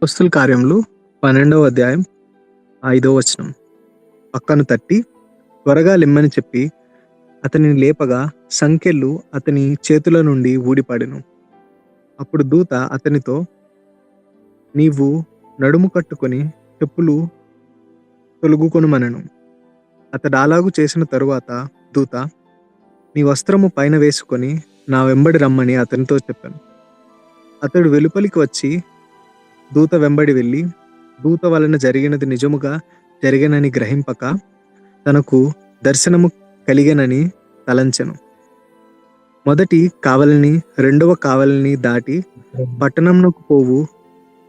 అపోస్తల కార్యములు 12వ అధ్యాయం 5వ వచనం. పక్కను తట్టి త్వరగా లెమ్మని చెప్పి అతనిని లేపగా సంకెళ్ళు అతని చేతుల నుండి ఊడిపడెను. అప్పుడు దూత అతనితో, నీవు నడుము కట్టుకొని చెప్పులు తొలుగుకొనుమనెను. అతడాలాగు చేసిన తరువాత దూత, నీ వస్త్రము పైన వేసుకొని నా వెంబడి రమ్మని అతనితో చెప్పాను. అతడు వెలుపలికి వచ్చి దూత వెంబడి వెళ్ళి దూత వలన జరిగినది నిజముగా జరిగెనని గ్రహింపక తనకు దర్శనము కలిగెనని తలంచెను. మొదటి కావలిని రెండవ కావలిని దాటి పట్టణంనకు పోవు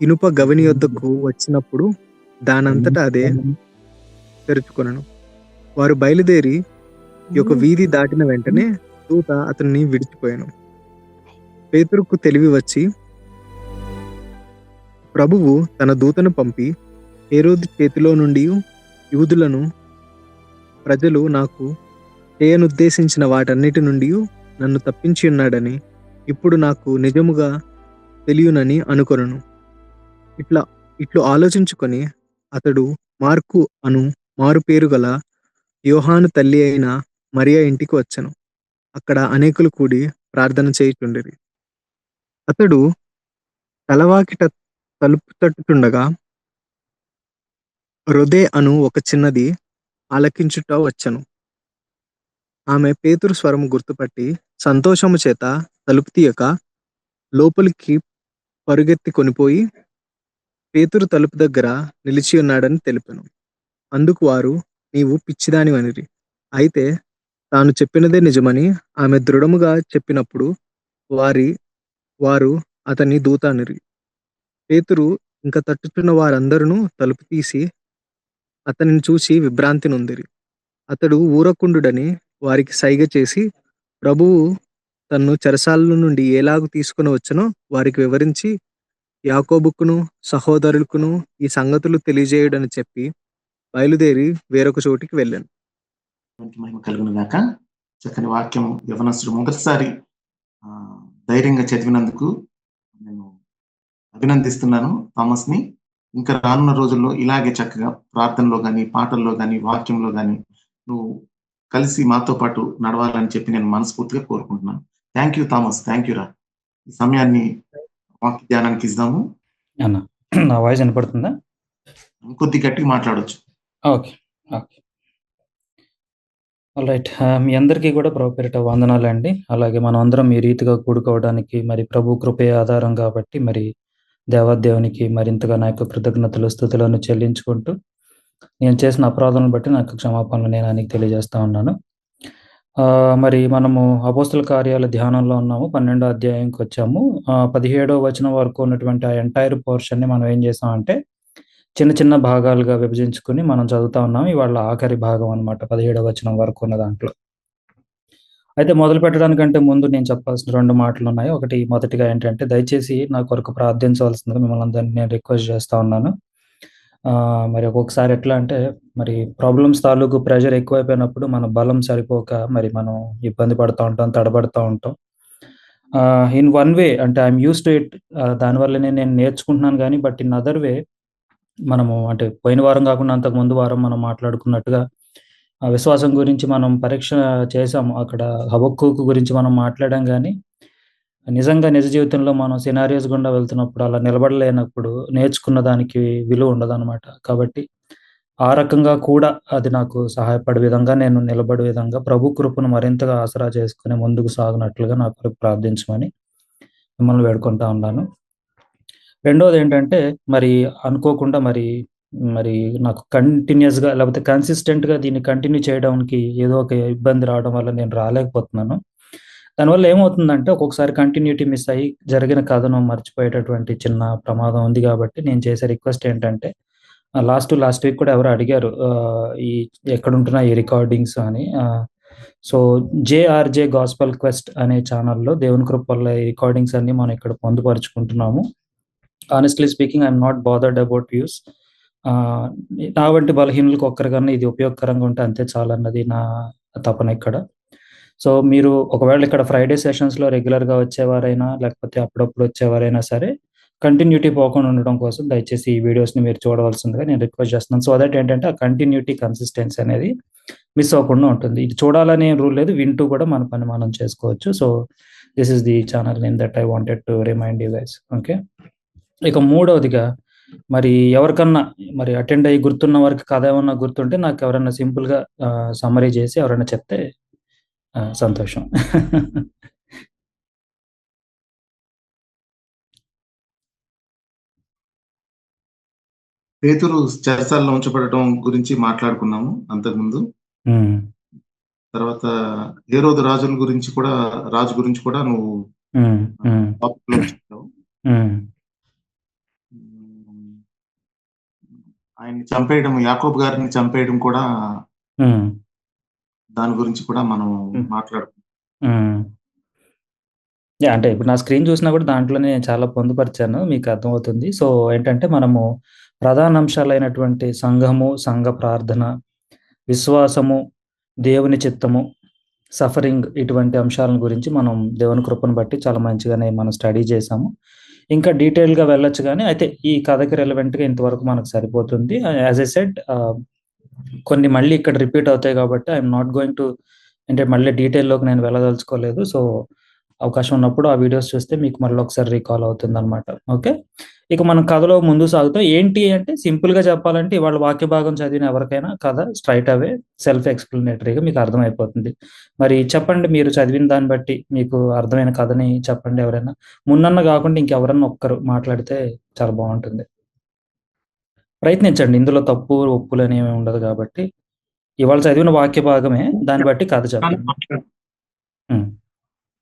ఇనుప గవిని యొద్దకు వచ్చినప్పుడు దానంతటా అదే తెరుచుకొనెను. వారు బయలుదేరి ఒక వీధి దాటిన వెంటనే దూత అతన్ని విడిచిపోయాను. పేతురుకు తెలివి వచ్చి ప్రభువు తన దూతను పంపి హేరోదు చేతిలో నుండి యూదులను ప్రజలు నాకు చేయనుద్దేశించిన వాటన్నిటి నుండి నన్ను తప్పించి ఉన్నాడని ఇప్పుడు నాకు నిజముగా తెలియనని అనుకొనను. ఇట్లు ఆలోచించుకొని అతడు మార్కు అను మారుపేరు గల యోహాను తల్లి అయిన మరియ ఇంటికి వచ్చెను. అక్కడ అనేకులు కూడి ప్రార్థన చేయుచుండిరి. అతడు తలవాకిట తలుపు తట్టుచుండగా రొదే అను ఒక చిన్నది ఆలకించుట వచ్చెను. ఆమె పేతురు స్వరము గుర్తుపట్టి సంతోషము చేత తలుపు తీయక లోపలికి పరుగెత్తి కొనిపోయి పేతురు తలుపు దగ్గర నిలిచి ఉన్నాడని తెలిపెను. అందుకు వారు, నీవు పిచ్చిదానివనిరి. అయితే తాను చెప్పినదే నిజమని ఆమె దృఢముగా చెప్పినప్పుడు వారు అతని దూత అనిరి. పేతురు ఇంక తట్టుచున్న వారందరూ తలుపు తీసి అతనిని చూసి విభ్రాంతి నొందిరి. అతడు ఊరకుండుడని వారికి సైగ చేసి ప్రభువు తన్ను చెరసాల నుండి ఎలాగు తీసుకుని వచ్చనో వారికి వివరించి యాకోబుకును సహోదరులకును ఈ సంగతులు తెలియజేయుడని చెప్పి బయలుదేరి వేరొక చోటికి వెళ్ళాను. మహిమ కలుగును గాక. చక్కని వాక్యం యవనస్తుడు మొదటిసారి ధైర్యంగా చదివినందుకు నేను అభినందిస్తున్నాను థామస్ ని. ఇంకా రానున్న రోజుల్లో ఇలాగే చక్కగా ప్రార్థనలో కానీ పాటల్లో కానీ వాక్యంలో కానీ నువ్వు కలిసి మాతో పాటు నడవాలని చెప్పి నేను మనస్ఫూర్తిగా కోరుకుంటున్నాను. Thank you Thomas, thank you రా. ఈ సమయాన్ని వాక్య ధ్యానానికి ఇద్దాము. అన్న నా వాయిస్ వినపడుతుందా? ఇంకొద్ది గట్టిగా మాట్లాడొచ్చు. Okay okay right. మీ అందరికీ కూడా ప్రభు పేరిట వందనాలండి. అలాగే మనం అందరం ఈ రీతిగా కూడుకోవడానికి మరి ప్రభు కృపే ఆధారం కాబట్టి మరి దేవాదేవునికి మరింతగా నా యొక్క కృతజ్ఞతలు స్తుతులను చెల్లించుకుంటూ నేను చేసిన అపరాధాలను బట్టి నాకు క్షమాపణలు నేను ఆయనకి తెలియజేస్తా ఉన్నాను. మరి మనము అపోస్తల కార్యాల ధ్యానంలో ఉన్నాము. 12వ అధ్యాయంకి వచ్చాము. 17వ వచనం వరకు ఉన్నటువంటి ఆ ఎంటైర్ పోర్షన్ని మనం ఏం చేసామంటే చిన్న చిన్న భాగాలుగా విభజించుకుని మనం చదువుతా ఉన్నాం. ఇవాళ ఆఖరి భాగం అనమాట, 17వ వచనం వరకు ఉన్న దాంట్లో. అయితే మొదలు పెట్టడానికంటే ముందు నేను చెప్పాల్సిన 2 మాటలు ఉన్నాయి. మొదటిగా ఏంటంటే దయచేసి నా కొరకు ప్రార్థించవలసిందిగా మిమ్మల్ని అందరినీ నేను రిక్వెస్ట్ చేస్తా ఉన్నాను. మరి ఒక్కొక్కసారి ఎట్లా అంటే మరి ప్రాబ్లమ్స్ తాలూకు ప్రెషర్ ఎక్కువైపోయినప్పుడు మన బలం సరిపోక మరి మనం ఇబ్బంది పడుతూ ఉంటాం, తడబడుతూ ఉంటాం. ఇన్ వన్ వే అంటే ఐఎమ్ యూస్ టు ఇట్, దానివల్లనే నేను నేర్చుకుంటున్నాను. కానీ బట్ ఇన్ అదర్ వే మనము అంటే పోయిన వారం కాకుండా అంతకు ముందు వారం మనం మాట్లాడుకున్నట్టుగా విశ్వాసం గురించి మనం పరీక్ష చేసాము. అక్కడ హబక్కూకు గురించి మనం మాట్లాడాం. కానీ నిజంగా నిజ జీవితంలో మనం సినారియోస్ గుండా వెళ్తున్నప్పుడు అలా నిలబడలేనప్పుడు నేర్చుకున్న దానికి విలువ ఉండదన్నమాట. కాబట్టి ఆ రకంగా కూడా అది నాకు సహాయపడే విధంగా, నేను నిలబడే విధంగా ప్రభు కృపను మరింతగా ఆసరా చేసుకుని ముందుకు సాగినట్లుగా నా కొరకు ప్రార్థించమని మిమ్మల్ని వేడుకుంటా ఉన్నాను. రెండోది ఏంటంటే మరి అనుకోకుండా మరి నాకు కంటిన్యూస్గా లేకపోతే కన్సిస్టెంట్గా దీన్ని కంటిన్యూ చేయడానికి ఏదో ఒక ఇబ్బంది రావడం వల్ల నేను రాలేకపోతున్నాను. దానివల్ల ఏమవుతుందంటే ఒక్కొక్కసారి కంటిన్యూటీ మిస్ అయ్యి జరిగిన కథను మర్చిపోయేటటువంటి చిన్న ప్రమాదం ఉంది. కాబట్టి నేను చేసే రిక్వెస్ట్ ఏంటంటే లాస్ట్ వీక్ కూడా ఎవరు అడిగారు ఈ ఎక్కడుంటున్నా ఈ రికార్డింగ్స్ అని. సో జేఆర్జే గాస్పల్ క్వెస్ట్ అనే ఛానల్లో దేవుని కృప వల్ల ఈ రికార్డింగ్స్ అన్ని మనం ఇక్కడ పొందుపరుచుకుంటున్నాము. Honestly speaking I'm not bothered about views. నా వంటి బలహీనులకు ఒక్కరికన్నా ఇది ఉపయోగకరంగా ఉంటే అంతే చాలన్నది నా తపన ఇక్కడ. సో మీరు ఒకవేళ ఇక్కడ ఫ్రైడే సెషన్స్లో రెగ్యులర్గా వచ్చేవారైనా లేకపోతే అప్పుడప్పుడు వచ్చేవారైనా సరే కంటిన్యూటీ పోకుండా ఉండడం కోసం దయచేసి ఈ వీడియోస్ని మీరు చూడవలసిందిగా నేను రిక్వెస్ట్ చేస్తున్నాను. సో దట్ ఏంటంటే ఆ కంటిన్యూటీ కన్సిస్టెన్సీ అనేది మిస్ అవ్వకుండా ఉంటుంది. ఇది చూడాలనే రూల్ లేదు, వింటూ కూడా మన పని మనం చేసుకోవచ్చు. So this is the channel name that I wanted to remind you guys. Okay, ఇక మూడవదిగా మరి ఎవరికన్నా మరి అటెండ్ అయ్యి గుర్తున్న వారికి కథ ఏమన్నా గుర్తుంటే నాకు ఎవరైనా సింపుల్గా సమ్మరీ చేసి ఎవరైనా చెప్తే సంతోషం. పేతురు చెరసాలలో ఉంచబడటం గురించి మాట్లాడుకున్నాము అంతకుముందు. తర్వాత హేరోదు రాజు గురించి కూడా నువ్వు టాపిక్ లో చెప్పావు. ఆయన్ని చంపేయడం, యాకోబు గారిని చంపేయడం కూడా దాని గురించి కూడా మనం మాట్లాడుకున్నాం. అంటే ఇప్పుడు నా స్క్రీన్ చూసినా కూడా దాంట్లోనే చాలా పొందుపరిచాను, మీకు అర్థమవుతుంది. సో ఏంటంటే మనము ప్రధాన అంశాలైనటువంటి సంఘము, సంఘ ప్రార్థన, విశ్వాసము, దేవుని చిత్తము, సఫరింగ్, ఇటువంటి అంశాల గురించి మనం దేవుని కృపను బట్టి చాలా మంచిగానే మనం స్టడీ చేసాము. ఇంకా డీటెయిల్గా వెళ్ళొచ్చు, కానీ అయితే ఈ కథకి రెలవెంట్గా ఇంతవరకు మనకు సరిపోతుంది. యాజ్ ఎ సెడ్ కొన్ని మళ్ళీ ఇక్కడ రిపీట్ అవుతాయి కాబట్టి ఐఎమ్ నాట్ గోయింగ్ టు, అంటే మళ్ళీ డీటెయిల్లోకి నేను వెళ్ళదలుచుకోలేదు. సో అవకాశం ఉన్నప్పుడు ఆ వీడియోస్ చూస్తే మీకు మళ్ళీ ఒకసారి రీకాల్ అవుతుంది అనమాట. ఓకే, ఇక మనం కథలో ముందు సాగుతాం. ఏంటి అంటే సింపుల్గా చెప్పాలంటే ఇవాళ వాక్య భాగం చదివిన ఎవరికైనా కథ స్ట్రైట్ అవే సెల్ఫ్ ఎక్స్ప్లెనేటరీగా మీకు అర్థమైపోతుంది. మరి చెప్పండి, మీరు చదివిన దాన్ని బట్టి మీకు అర్థమైన కథని చెప్పండి. ఎవరైనా మున్నన్న కాకుండా ఇంకెవరన్నా ఒక్కరు మాట్లాడితే చాలా బాగుంటుంది. ప్రయత్నించండి, ఇందులో తప్పు ఒప్పులు అనేవి ఉండదు కాబట్టి. ఇవాళ చదివిన వాక్య భాగమే, దాన్ని బట్టి కథ చెప్పండి.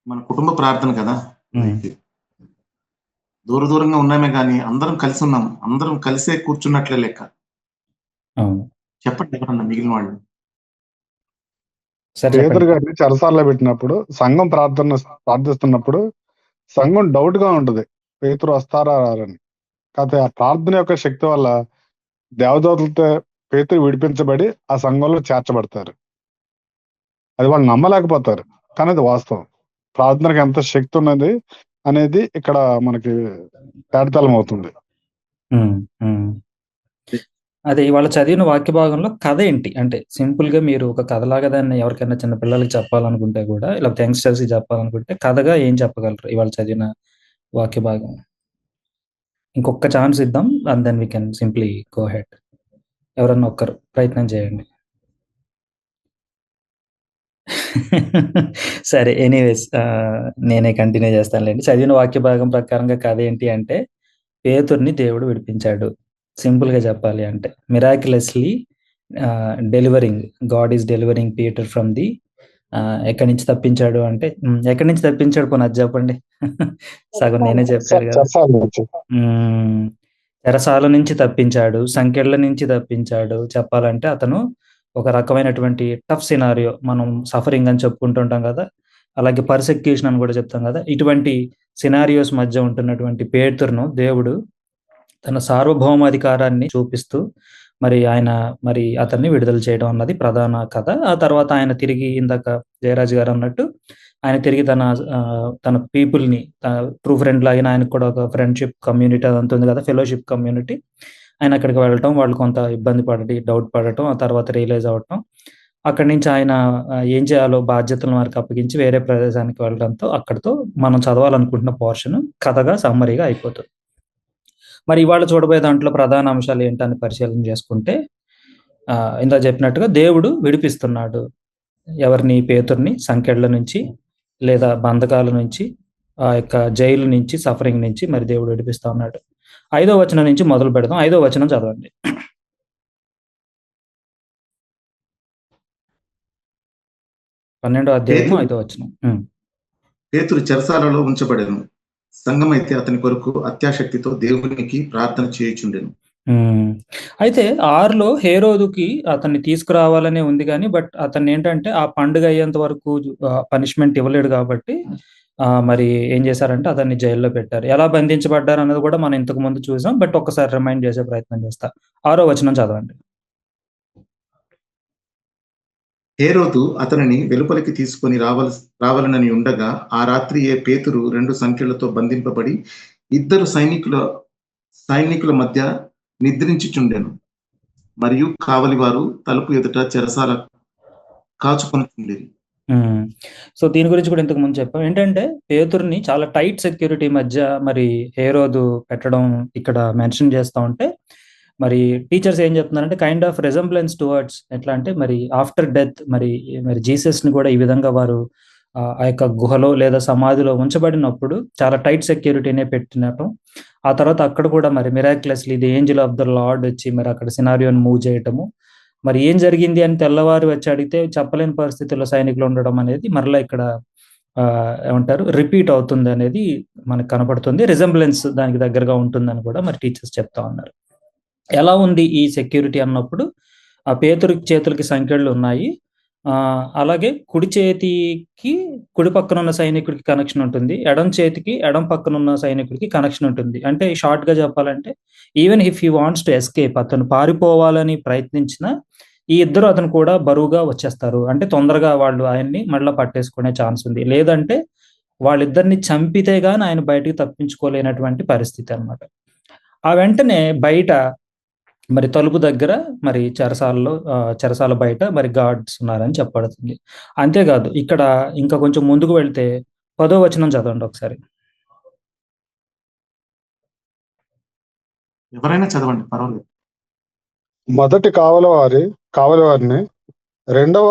మన కుటుంబ ప్రార్థన కదా, దూరంగా ఉన్నామే కానీ అందరం కలిసి ఉన్నాం, అందరం కలిసే కూర్చున్నట్లే లెక్క. చెప్పండి ఎవరన్నా మిగిలిన వాళ్ళు. పేతురు గారిని చెరసాలలో పెట్టినప్పుడు సంఘం ప్రార్థిస్తున్నప్పుడు సంఘం డౌట్ గా ఉంటది, పేతురు వస్తారా రారని. కాకపోతే ఆ ప్రార్థన యొక్క శక్తి వల్ల దేవదూతలతో పేతురు విడిపించబడి ఆ సంఘంలో చేర్చబడతారు. అది వాళ్ళు నమ్మలేకపోతారు, కానీ అది వాస్తవం. ప్రార్థనకు ఎంత శక్తి ఉన్నది అనేది ఇక్కడ మనకి తేటతలం అవుతుంది. అదే ఇవాళ చదివిన వాక్య భాగంలో కథ ఏంటి అంటే సింపుల్ గా మీరు ఒక కథలాగా దాన్ని ఎవరికైనా చిన్న పిల్లలకి చెప్పాలనుకుంటే కూడా, ఇలా యంగ్స్టర్స్ చెప్పాలనుకుంటే కథగా ఏం చెప్పగలరు ఇవాళ చదివిన వాక్య భాగం? ఇంకొక ఛాన్స్ ఇద్దాం, and then we can simply go head. ఎవరన్నా ఒక్కరు ప్రయత్నం చేయండి. సరే, ఎనీవేస్ నేనే కంటిన్యూ చేస్తానులేండి. చదివిన వాక్య భాగం ప్రకారంగా కథ ఏంటి అంటే, పేతుర్ని దేవుడు విడిపించాడు. సింపుల్గా చెప్పాలి అంటే miraculously delivering, God is delivering Peter from the, ఎక్కడి నుంచి తప్పించాడు అంటే, ఎక్కడి నుంచి తప్పించాడు పోనీ అది చెప్పండి. సగం నేనే చెప్పాను కదా. చెరసాల నుంచి తప్పించాడు, సంకెళ్ళ నుంచి తప్పించాడు. చెప్పాలంటే అతను ఒక రకమైనటువంటి టఫ్ సినారియో, మనం సఫరింగ్ అని చెప్పుకుంటుంటాం కదా, అలాగే పర్సెక్యూషన్ అని కూడా చెప్తాం కదా, ఇటువంటి సినారియోస్ మధ్య ఉంటున్నటువంటి పేతురును దేవుడు తన సార్వభౌమాధికారాన్ని చూపిస్తూ మరి అతన్ని విడుదల చేయడం అన్నది ప్రధాన కథ. ఆ తర్వాత ఆయన తిరిగి, ఇందాక జయరాజ్ గారు అన్నట్టు, ఆయన తిరిగి తన పీపుల్ని, ట్రూ ఫ్రెండ్ లాగిన ఆయనకు కూడా ఒక ఫ్రెండ్షిప్ కమ్యూనిటీ అదంతా ఉంది కదా, ఫెలోషిప్ కమ్యూనిటీ, ఆయన అక్కడికి వెళ్ళటం, వాళ్ళు కొంత ఇబ్బంది డౌట్ పడటం, ఆ తర్వాత రియలైజ్ అవ్వటం, అక్కడి నుంచి ఆయన ఏం చేయాలో బాధ్యతలను వారికి అప్పగించి వేరే ప్రదేశానికి వెళ్ళడంతో అక్కడితో మనం చదవాలనుకుంటున్న పోర్షన్ కథగా సమ్మరీగా అయిపోతుంది. మరి ఇవాళ చూడబోయే దాంట్లో ప్రధాన అంశాలు ఏంటని పరిశీలన చేసుకుంటే, ఇందా చెప్పినట్టుగా దేవుడు విడిపిస్తున్నాడు ఎవరిని? పేతుర్ని సంకెళ్ళ నుంచి లేదా బంధకాల నుంచి, ఆ యొక్క జైలు నుంచి, సఫరింగ్ నుంచి మరి దేవుడు విడిపిస్తా ఉన్నాడు. 5వ వచనం నుంచి మొదలు పెడదాం. 5వ వచనం చదవండి. పన్నెండో అధ్యాయము 5వ వచనం. పేతురు చెరసాలలో ఉంచబడెను, సంఘమైతే అతని కొరకు అత్యాశక్తితో దేవునికి ప్రార్థన చేయుచుండెను. అయితే 6లో హేరోదుకి అతన్ని తీసుకురావాలనే ఉంది కానీ, బట్ అతన్ని ఏంటంటే ఆ పండుగ అయ్యేంత వరకు పనిష్మెంట్ ఇవ్వలేడు కాబట్టి మరి ఏం చేశారంటే అతన్ని జైల్లో పెట్టారు. ఎలా బంధించబడ్డారు అన్నది కూడా మనం ఇంతకు ముందు చూసాం, బట్ ఒక్కసారి రిమైండ్ చేసే ప్రయత్నం చేస్తా. 6వ వచనం చదవండి. హేరోదు అతనిని వెలుపలికి తీసుకొని రావాలనని ఉండగా, ఆ రాత్రి పేతురు 2 సంఖ్యలతో బంధింపబడి ఇద్దరు సైనికుల మధ్య నిద్రించుచుండెను, మరియు కావలివారు తలుపు ఎదుట చెరసాల కాచుకొనుచుండిరి. సో దీని గురించి కూడా ఇంతకు ముందు చెప్పాం. ఏంటంటే పేతురుని చాలా టైట్ సెక్యూరిటీ మధ్య మరి హేరోదు పెట్టడం ఇక్కడ మెన్షన్ చేస్తా ఉంటే, మరి టీచర్స్ ఏం చెప్తున్నారంటే కైండ్ ఆఫ్ రెజంబ్లెన్స్ టువర్డ్స్ ఎట్లా అంటే మరి ఆఫ్టర్ డెత్ మరి జీసస్ ని కూడా ఈ విధంగా వారు ఆ యొక్క గుహలో లేదా సమాధిలో ఉంచబడినప్పుడు చాలా టైట్ సెక్యూరిటీనే పెట్టినట్టు, ఆ తర్వాత అక్కడ కూడా మరి miraculously the Angel of the lord వచ్చి మరి అక్కడ సినారియోని మూవ్ చేయటము, మరి ఏం జరిగింది అని తెల్లవారు వచ్చి అడిగితే చెప్పలేని పరిస్థితుల్లో సైనికులు ఉండడం అనేది మరలా ఇక్కడ ఏమంటారు రిపీట్ అవుతుంది అనేది మనకు కనపడుతుంది. రిజంబ్లెన్స్ దానికి దగ్గరగా ఉంటుందని కూడా మరి టీచర్స్ చెప్తా ఉన్నారు. ఎలా ఉంది ఈ సెక్యూరిటీ అన్నప్పుడు, ఆ పేతురు చేతులకి సంఖ్యలు ఉన్నాయి, అలాగే కుడి చేతికి కుడి పక్కన ఉన్న సైనికుడికి కనెక్షన్ ఉంటుంది, ఎడం చేతికి ఎడం పక్కన ఉన్న సైనికుడికి కనెక్షన్ ఉంటుంది. అంటే షార్ట్ గా చెప్పాలంటే even if he wants to escape, అతను పారిపోవాలని ప్రయత్నించిన ఈ ఇద్దరు అతను కూడా బరువుగా వచ్చేస్తారు. అంటే తొందరగా వాళ్ళు ఆయన్ని మళ్ళీ పట్టేసుకునే ఛాన్స్ ఉంది, లేదంటే వాళ్ళిద్దరిని చంపితే గాని ఆయన బయటికి తప్పించుకోలేనటువంటి పరిస్థితి అన్నమాట. ఆ వెంటనే బయట మరి తలుపు దగ్గర మరి చెరసాల బయట మరి గార్డ్స్ ఉన్నారని చెప్పబడుతుంది. అంతేకాదు ఇక్కడ ఇంకా కొంచెం ముందుకు వెళ్తే 10వ వచనం చదవండి ఒకసారి. ఎవరైనా చదవండి, పర్వాలేదు. మొదటి కావలివారిని రెండవ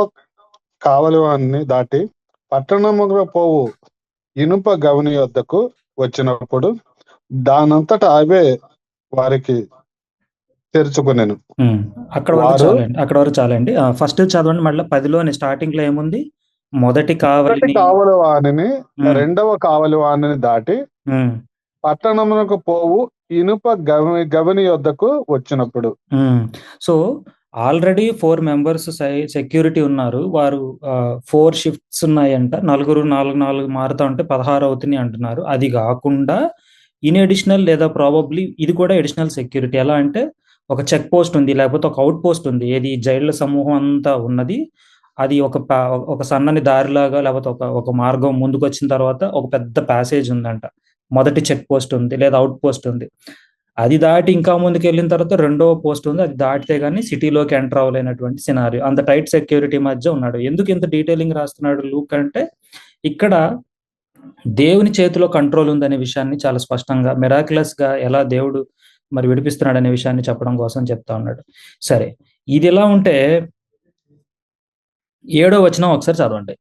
కావలివారిని దాటి పట్టణముగా పోవు ఇనుప గవని వద్దకు వచ్చినప్పుడు దానంతట అవే వారికి తెరుచుకునేను. అక్కడ వరకు చాలండి. ఫస్ట్ చదవండి మళ్ళీ 10లోని స్టార్టింగ్ లో ఏముంది? మొదటి కావలివారిని రెండవ కావలివారిని దాటి పట్టణమునకు పోవు ఇనుప గవని వద్దకు వచ్చినప్పుడు. సో ఆల్రెడీ 4 మెంబర్స్ సెక్యూరిటీ ఉన్నారు. వారు 4 షిఫ్ట్స్ ఉన్నాయంట, నలుగురు 4 మారుతా ఉంటే 16 అవుతున్నాయి అంటున్నారు. అది కాకుండా ఇన్ అడిషనల్ లేదా ప్రాబబ్లీ ఇది కూడా అడిషనల్ సెక్యూరిటీ. ఎలా అంటే ఒక చెక్ పోస్ట్ ఉంది, లేకపోతే ఒక అవుట్ పోస్ట్ ఉంది. ఏది జైళ్ళ సమూహం అంతా ఉన్నది, అది ఒక సన్నని దారిలాగా లేకపోతే ఒక మార్గం ముందుకు వచ్చిన తర్వాత ఒక పెద్ద ప్యాసేజ్ ఉందంట. మొదటి చెక్ పోస్ట్ ఉంది లేదా అవుట్ పోస్ట్ ఉంది. అది దాటి ఇంకా ముందుకు వెళ్ళిన తర్వాత రెండవ పోస్ట్ ఉంది, అది దాటితే గానీ సిటీలోకి ఎంటర్ అవ్వలేనటువంటి సినారియో. అంత టైట్ సెక్యూరిటీ మధ్య ఉన్నాడు. ఎందుకు ఇంత డీటెయిలింగ్ రాస్తున్నాడు లూక్ అంటే, ఇక్కడ దేవుని చేతిలో కంట్రోల్ ఉందనే విషయాన్ని చాలా స్పష్టంగా మిరాక్యులస్ గా ఎలా దేవుడు మరి విడిపిస్తున్నాడు అనే విషయాన్ని చెప్పడం కోసం చెప్తా ఉన్నాడు. సరే, ఇది ఎలా ఉంటే 7వ వచనం ఒకసారి చదవండి.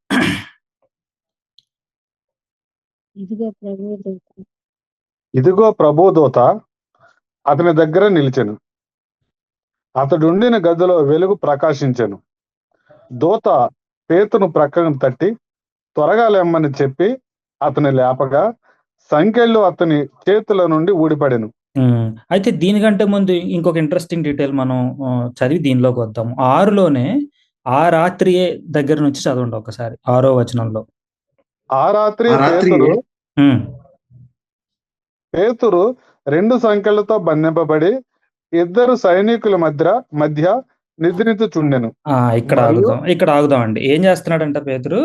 ఇదిగో ప్రభుదూత అతని దగ్గర నిలిచెను, అతడుండిన గదిలో వెలుగు ప్రకాశించెను. దూత పేతును ప్రక్కన తట్టి త్వరగా లేమ్మని చెప్పి అతని లేపగా సంకెళ్ళు అతని చేతుల నుండి ఊడిపడెను. అయితే దీనికంటే ముందు ఇంకొక ఇంట్రెస్టింగ్ డీటెయిల్ మనం చదివి దీనిలోకి వద్దాము. 6లోనే ఆ రాత్రియే దగ్గర నుంచి చదవండి ఒకసారి, 6వ వచనంలో. ఆ రాత్రి పేతురు 2 సంఖ్యలతో బంధింపబడి ఇద్దరు సైనికుల మధ్య నిద్రించుచుండెను. ఇక్కడ ఆగుదామండి. ఏం చేస్తున్నాడంట పేతురు?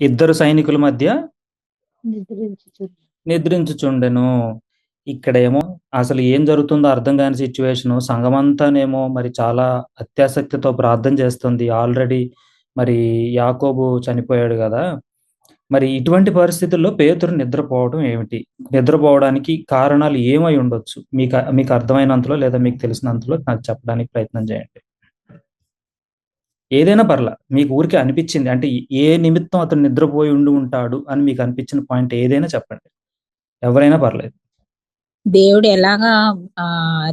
ఇద్దరు సైనికుల మధ్య నిద్రించుచుండెను. ఇక్కడేమో అసలు ఏం జరుగుతుందో అర్థం కాని సిచ్యువేషన్. సంఘమంతానేమో మరి చాలా అత్యాసక్తితో ప్రార్థన చేస్తుంది. ఆల్రెడీ మరి యాకోబు చనిపోయాడు కదా. మరి ఇటువంటి పరిస్థితుల్లో పేతురు నిద్రపోవడం ఏమిటి? నిద్రపోవడానికి కారణాలు ఏమై ఉండొచ్చు? మీకు అర్థమైనంతలో లేదా మీకు తెలిసినంతలో నాకు చెప్పడానికి ప్రయత్నం చేయండి. ఏదైనా పర్లా, మీకు ఊరికే అనిపించింది అంటే ఏ నిమిత్తం అతను నిద్రపోయి ఉంటాడు అని మీకు అనిపించిన పాయింట్ ఏదైనా చెప్పండి, ఎవరైనా పర్లేదు. దేవుడు ఎలాగా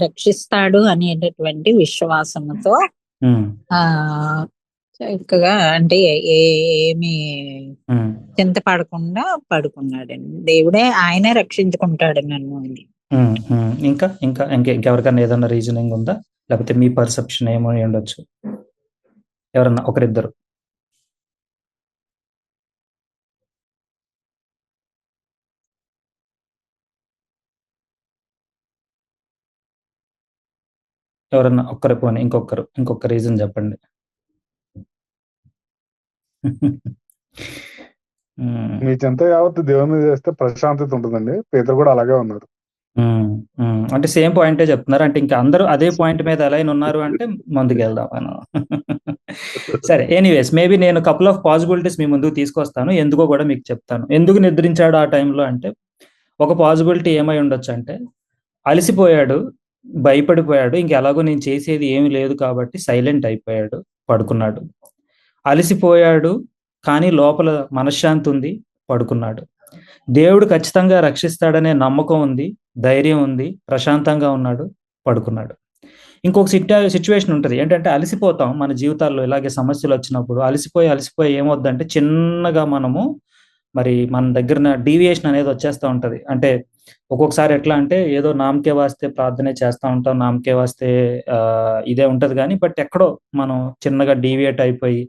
రక్షిస్తాడు అనేటటువంటి విశ్వాసంతో చక్కగా అంటే ఏమి చింత పడకుండా పడుకున్నాడండి. దేవుడే ఆయనే రక్షించుకుంటాడు నన్ను అని. ఇంకెవరికైనా ఏదైనా రీజనింగ్ ఉందా? లేకపోతే మీ పర్సెప్షన్ ఏమో ఉండొచ్చు, ఎవరన్నా ఒకరిద్దరు. ఎవరన్నా ఒక్కరి పోనీ ఇంకొక రీజన్ చెప్పండి. మీ చింత యావత్తు దేవుని మీద చేస్తే ప్రశాంతత ఉంటుందండి. పేతురు కూడా అలాగే ఉన్నారు. అంటే సేమ్ పాయింటే చెప్తున్నారు. అంటే ఇంకా అందరూ అదే పాయింట్ మీద అలైన్ ఉన్నారు అంటే ముందుకు వెళ్దాం మనం. సరే, ఎనీవేస్ మేబీ నేను కపుల్ ఆఫ్ పాసిబిలిటీస్ మీ ముందుకు తీసుకొస్తాను. ఎందుకో కూడా మీకు చెప్తాను. ఎందుకు నిద్రించాడు ఆ టైంలో అంటే, ఒక పాసిబిలిటీ ఏమై ఉండొచ్చు అంటే, అలసిపోయాడు, భయపడిపోయాడు, ఇంకెలాగో నేను చేసేది ఏమి లేదు కాబట్టి సైలెంట్ అయిపోయాడు, పడుకున్నాడు. అలసిపోయాడు కానీ లోపల మనశ్శాంతి ఉంది, పడుకున్నాడు. దేవుడు ఖచ్చితంగా రక్షిస్తాడనే నమ్మకం ఉంది, ధైర్యం ఉంది, ప్రశాంతంగా ఉన్నాడు, పడుకున్నాడు. ఇంకొక సిచ్యువేషన్ ఉంటుంది ఏంటంటే, అలసిపోతాం మన జీవితాల్లో. ఇలాగే సమస్యలు వచ్చినప్పుడు అలసిపోయి ఏమవుద్దంటే, చిన్నగా మనము మరి మన దగ్గర డీవియేషన్ అనేది వచ్చేస్తూ ఉంటుంది. అంటే ఒక్కొక్కసారి ఎట్లా అంటే, ఏదో నామకే వాస్తే ప్రార్థనే చేస్తూ ఉంటాం, నామకే వాస్తే ఇదే ఉంటుంది కానీ, బట్ ఎక్కడో మనం చిన్నగా డీవియేట్ అయిపోయి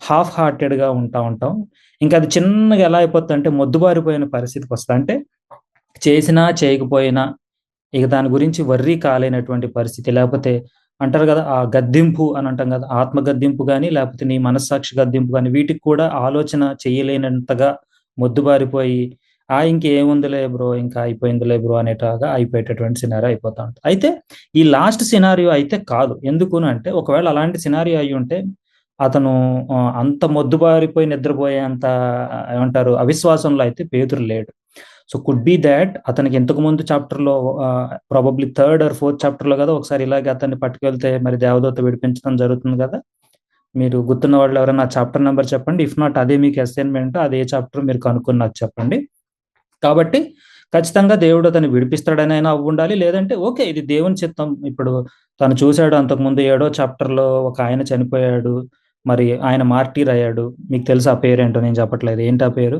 హాఫ్ హార్టెడ్గా ఉంటాం. ఇంకా అది చిన్నగా ఎలా అయిపోతుంది అంటే, మొద్దుబారిపోయిన పరిస్థితికి వస్తుంది. అంటే చేసినా చేయకపోయినా ఇక దాని గురించి వర్రీ కాలేనటువంటి పరిస్థితి. లేకపోతే అంటారు కదా, ఆ గద్దింపు అని అంటాం కదా, ఆత్మ గద్దింపు కానీ లేకపోతే నీ మనస్సాక్షి గద్దింపు కానీ, వీటికి కూడా ఆలోచన చేయలేనంతగా మొద్దుబారిపోయి, ఇంకేముందిలే బ్రో, ఇంకా అయిపోయిందిలే బ్రో అనేటగా అయిపోయేటటువంటి సినారియో అయిపోతా ఉంటుంది. అయితే ఈ లాస్ట్ సినారియో అయితే కాదు. ఎందుకు అంటే, ఒకవేళ అలాంటి సినారియో అయి ఉంటే అతను అంత మొద్దుబారిపోయి నిద్రపోయే అంత ఏమంటారు అవిశ్వాసంలో అయితే పేతురు లేడు. సో కుడ్ బి దాట్ అతనికి ఇంతకు ముందు చాప్టర్లో ప్రాబబ్లీ 3rd or 4th చాప్టర్లో కదా ఒకసారి ఇలాగే అతన్ని పట్టుకెళ్తే మరి దేవదూత విడిపించడం జరుగుతుంది కదా. మీరు గుర్తున్న వాళ్ళు ఎవరైనా చాప్టర్ నెంబర్ చెప్పండి. ఇఫ్ నాట్ అదే మీకు అసైన్మెంట్, అదే చాప్టర్ మీరు కనుక్కుని నాకు చెప్పండి. కాబట్టి ఖచ్చితంగా దేవుడు అతన్ని విడిపిస్తాడని అయినా ఉండాలి, లేదంటే ఓకే ఇది దేవుని చిత్తం. ఇప్పుడు తను చూశాడు అంతకుముందు 7వ చాప్టర్లో ఒక ఆయన చనిపోయాడు, మరి ఆయన మార్టీర్ అయ్యాడు. మీకు తెలుసు ఆ పేరేంటో, నేను చెప్పట్లేదు. ఏంటి ఆ పేరు?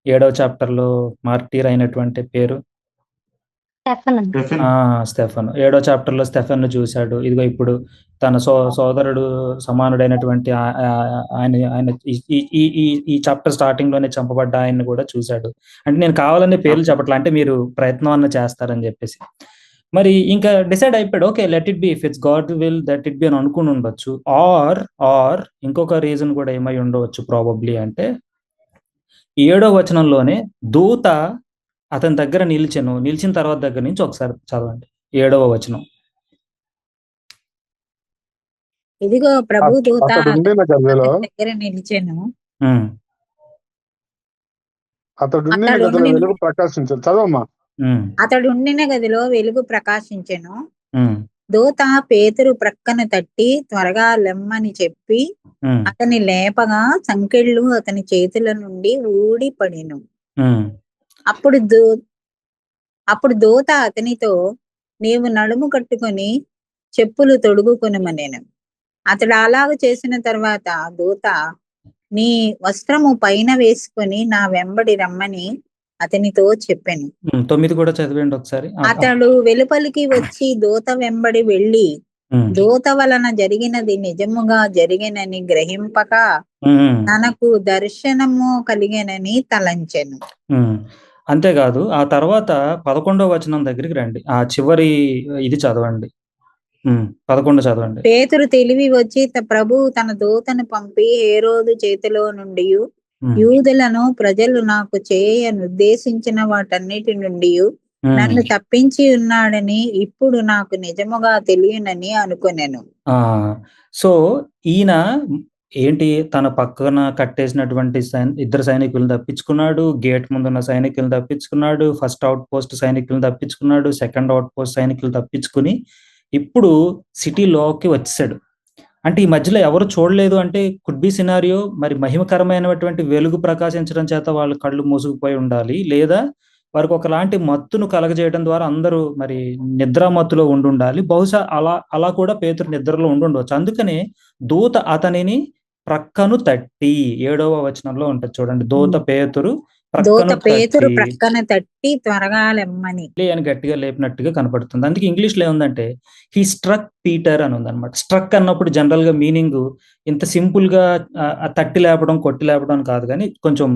7వ చాప్టర్లో మార్టీర్ అయినటువంటి పేరు స్టెఫన్. 7వ చాప్టర్లో స్టెఫన్ ను చూశాడు. ఇదిగో ఇప్పుడు తన సోదరుడు సమానుడైనటువంటి ఆయన ఈ చాప్టర్ స్టార్టింగ్ లోనే చంపబడ్డ ఆయన్ని కూడా చూశాడు. అంటే నేను కావాలనే పేర్లు చెప్పట్లా, అంటే మీరు ప్రయత్నం అన్న చేస్తారని చెప్పేసి. మరి ఇంకా డిసైడ్ అయిపోయాడు, okay let it be, if it's God will that it be అని అనుకుని ఉండొచ్చు. ఆర్ ఇంకొక రీజన్ కూడా ఏమై ఉండవచ్చు ప్రాబబ్లీ అంటే, 7వ వచనంలోనే దూత అతని దగ్గర నిలిచిన తర్వాత దగ్గర నుంచి ఒకసారి చదవండి 7వ వచనం. ఇదిగో ప్రభు దూత దగ్గర నిలిచెను, వెలుగు ప్రకాశించను. చదవమ్మా. అతడు ఉండిన గదిలో వెలుగు ప్రకాశించెను. దూత పేతురు ప్రక్కన తట్టి త్వరగా లెమ్మని చెప్పి అతని లేపగా సంకెళ్ళు అతని చేతుల నుండి ఊడి పడెను. అప్పుడు దూత అతనితో, నీవు నడుము కట్టుకొని చెప్పులు తొడుగుకొనమనెను. అతడు అలాగ చేసిన తర్వాత దూత, నీ వస్త్రము పైన వేసుకొని నా వెంబడి రమ్మని అతనితో చెప్పాను. 9 కూడా చదివండి ఒకసారి. అతడు వెలుపలికి వచ్చి దూత వెంబడి వెళ్ళి దూత వలన జరిగినది నిజముగా జరిగినని గ్రహింపక తనకు దర్శనము కలిగేనని తలంచెను. అంతేకాదు, ఆ తర్వాత 11వ వచనం దగ్గరికి రండి. ఆ చివరి ఇది చదవండి. 11 చదవండి. పేతురు తెలివి వచ్చి ప్రభు తన దూతను పంపి హేరోదు చేతిలో నుండి యూదులను ప్రజలు నాకు చేయ నిర్దేశించిన వాటన్నిటి నుండి నన్ను తప్పించి ఉన్నాడని ఇప్పుడు నాకు నిజముగా తెలియనని అనుకునేను. సో ఈయన ఏంటి, తన పక్కన కట్టేసినటువంటి 2 సైనికులను తప్పించుకున్నాడు, గేట్ ముందున్న సైనికులను తప్పించుకున్నాడు, ఫస్ట్ అవుట్ పోస్ట్ సైనికులను తప్పించుకున్నాడు, సెకండ్ అవుట్ పోస్ట్ సైనికులు తప్పించుకుని ఇప్పుడు సిటీలోకి వచ్చేసాడు. అంటే ఈ మధ్యలో ఎవరు చూడలేదు అంటే కుడ్ బి సినారియో, మరి మహిమకరమైనటువంటి వెలుగు ప్రకాశించడం చేత వాళ్ళ కళ్ళు మూసుకుపోయి ఉండాలి, లేదా వారికి ఒకలాంటి మత్తును కలగజేయడం ద్వారా అందరూ మరి నిద్ర మత్తులో ఉండాలి. బహుశా అలా కూడా పేతురు నిద్రలో ఉండవచ్చు. అందుకనే దూత అతనిని ప్రక్కను తట్టి 7వ వచనంలో ఉంటుంది చూడండి, దూత పేతురు దూత ప్రక్కన పేతురు తట్టి ప్రక్కన తట్టి త్వరగా లెమ్మని అని గట్టిగా లేపినట్టుగా కనపడుతుంది. అందుకే ఇంగ్లీష్లో ఏముందంటే హీ స్ట్రక్ పీటర్ అని ఉందన్నమాట. స్ట్రక్ అన్నప్పుడు జనరల్ గా మీనింగ్ ఇంత సింపుల్ గా తట్టి లేపడం కొట్టి లేపడం అని కాదు, కానీ కొంచెం